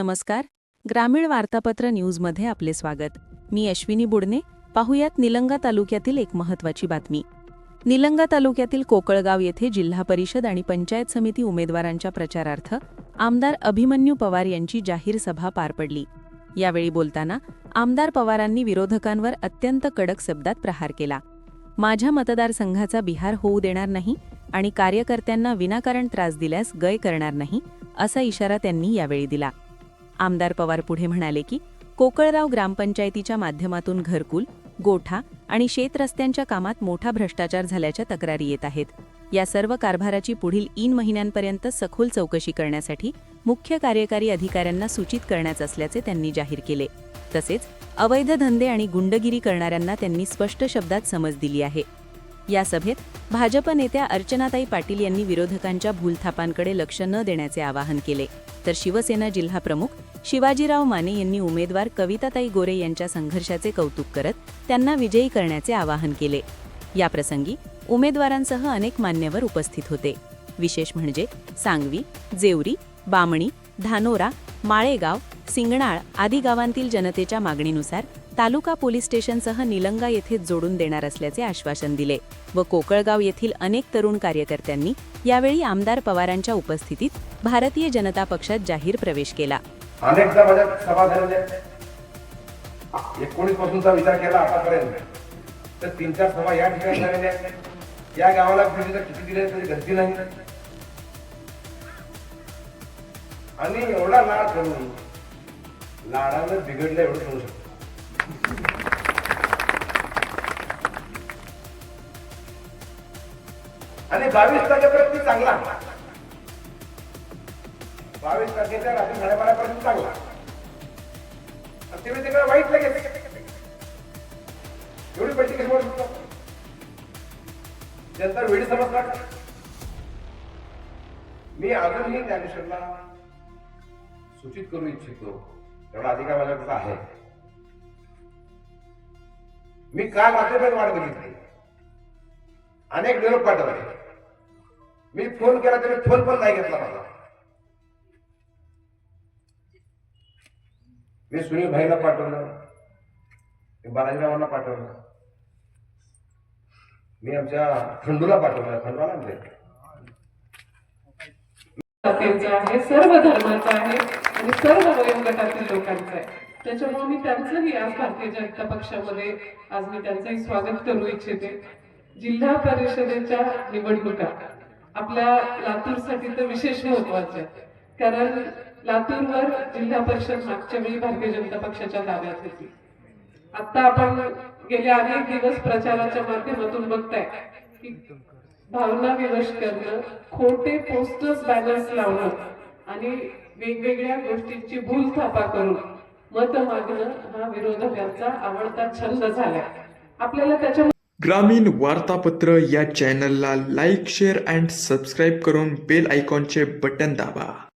नमस्कार. ग्रामीण वार्तापत्र न्यूजमध्ये आपले स्वागत. मी अश्विनी बुडणे. पाहुयात निलंगा तालुक्यातील एक महत्त्वाची बातमी. निलंगा तालुक्यातील कोकळगाव येथे जिल्हा परिषद आणि पंचायत समिती उमेदवारांच्या प्रचारार्थ आमदार अभिमन्यू पवार यांची जाहीर सभा पार पडली. यावेळी बोलताना आमदार पवारांनी विरोधकांवर अत्यंत कडक शब्दात प्रहार केला. माझ्या मतदारसंघाचा बिहार होऊ देणार नाही आणि कार्यकर्त्यांना विनाकारण त्रास दिल्यास गय करणार नाही, असा इशारा त्यांनी यावेळी दिला. आमदार पवार पुढे म्हणाले की कोकळगाव ग्रामपंचायतीच्या माध्यमातून घरकुल, गोठा आणि शेतरस्त्यांच्या कामात मोठा भ्रष्टाचार झाल्याच्या तक्रारी येत आहेत. या सर्व कारभाराची पुढील 3 महिन्यांपर्यंत सखोल चौकशी करण्यासाठी मुख्य कार्यकारी अधिकाऱ्यांना सूचित करण्यात असल्याचे त्यांनी जाहीर केले. तसेच अवैध धंदे आणि गुंडगिरी करणाऱ्यांना त्यांनी स्पष्ट शब्दात समज दिली आहे. या सभेत भाजप नेत्या अर्चनाताई पाटील यांनी विरोधकांच्या भूलथापांकडे लक्ष न देण्याचे आवाहन केले, तर शिवसेना जिल्हा प्रमुख शिवाजीराव माने यांनी उमेदवार कविताताई गोरे यांच्या संघर्षाचे कौतुक करत त्यांना विजयी करण्याचे आवाहन केले. याप्रसंगी उमेदवारांसह अनेक मान्यवर उपस्थित होते. विशेष म्हणजे सांगवी, जेवरी, बामणी, धानोरा, माळेगाव, सिंगणाळ आदी गावांतील जनतेच्या मागणीनुसार तालुका पोलीस स्टेशनसह निलंगा येथे जोडून देणार असल्याचे आश्वासन दिले व कोकळगाव येथील अनेक तरुण कार्यकर्त्यांनी यावेळी आमदार पवारांच्या उपस्थितीत भारतीय जनता पक्षात जाहीर प्रवेश केला. अनेकदा माझ्या सभा झालेल्या 19 पासूनचा विचार केला आतापर्यंत तर 3-4 सभा या ठिकाणी झालेल्या आहेत. या गावाला किती दिले तरी गरजी नाही आणि एवढा लाड करून लाडानं बिघडलं एवढं करू शकतो. आणि 22 तारखेपर्यंत चांगला, 22 तारखेच्या रात्री 12:30 चांगला, ते तिकडे वाईट लगेच एवढी पैसे कशी वाढू शकतो. जनता वेळी समजणार. मी अजूनही त्या दिवशीला सूचित करू इच्छितो, एवढा अधिकार माझ्याकडे आहे. मी काल रात्रीपर्यंत वाट बघितली, अनेक निरोप पाठवले. मी फोन केला तरी फोन पण नाही घेतला माझा. मी सुनील भाईला पाठवलं, मी बालाजीरावांना पाठवलं, मी आमच्या खंडूला पाठवलं. खंडूला आणले. आहे, सर्व धर्माचा आहे आणि सर्व वयोगटातील लोकांचा आहे. त्याच्यामुळे मी त्यांचंही आज भारतीय जनता पक्षामध्ये आज मी त्यांचंही स्वागत करू इच्छिते. जिल्हा परिषदेच्या निवडणुका आपल्या लातूरसाठी तर विशेष महत्वाच्या आहेत, कारण लातूरवर जिल्हा परिषद मागच्या वेळी भारतीय जनता पक्षाच्या ताब्यात होती. आता आपण गेले अनेक दिवस प्रचाराच्या माध्यमातून बघताय की भावना विवश करणं, खोटे पोस्टर्स, बॅनर्स लावणं आणि वेगवेगळ्या गोष्टींची भूलथापा करून मत मागणं हा विरोधकांचा आवडता छंद झालाय. आपल्याला त्याच्या ग्रामीण वार्तापत्र या चॅनलला लाईक, शेअर अँड सबस्क्राईब करून बेल आयकॉनचे बटन दाबा.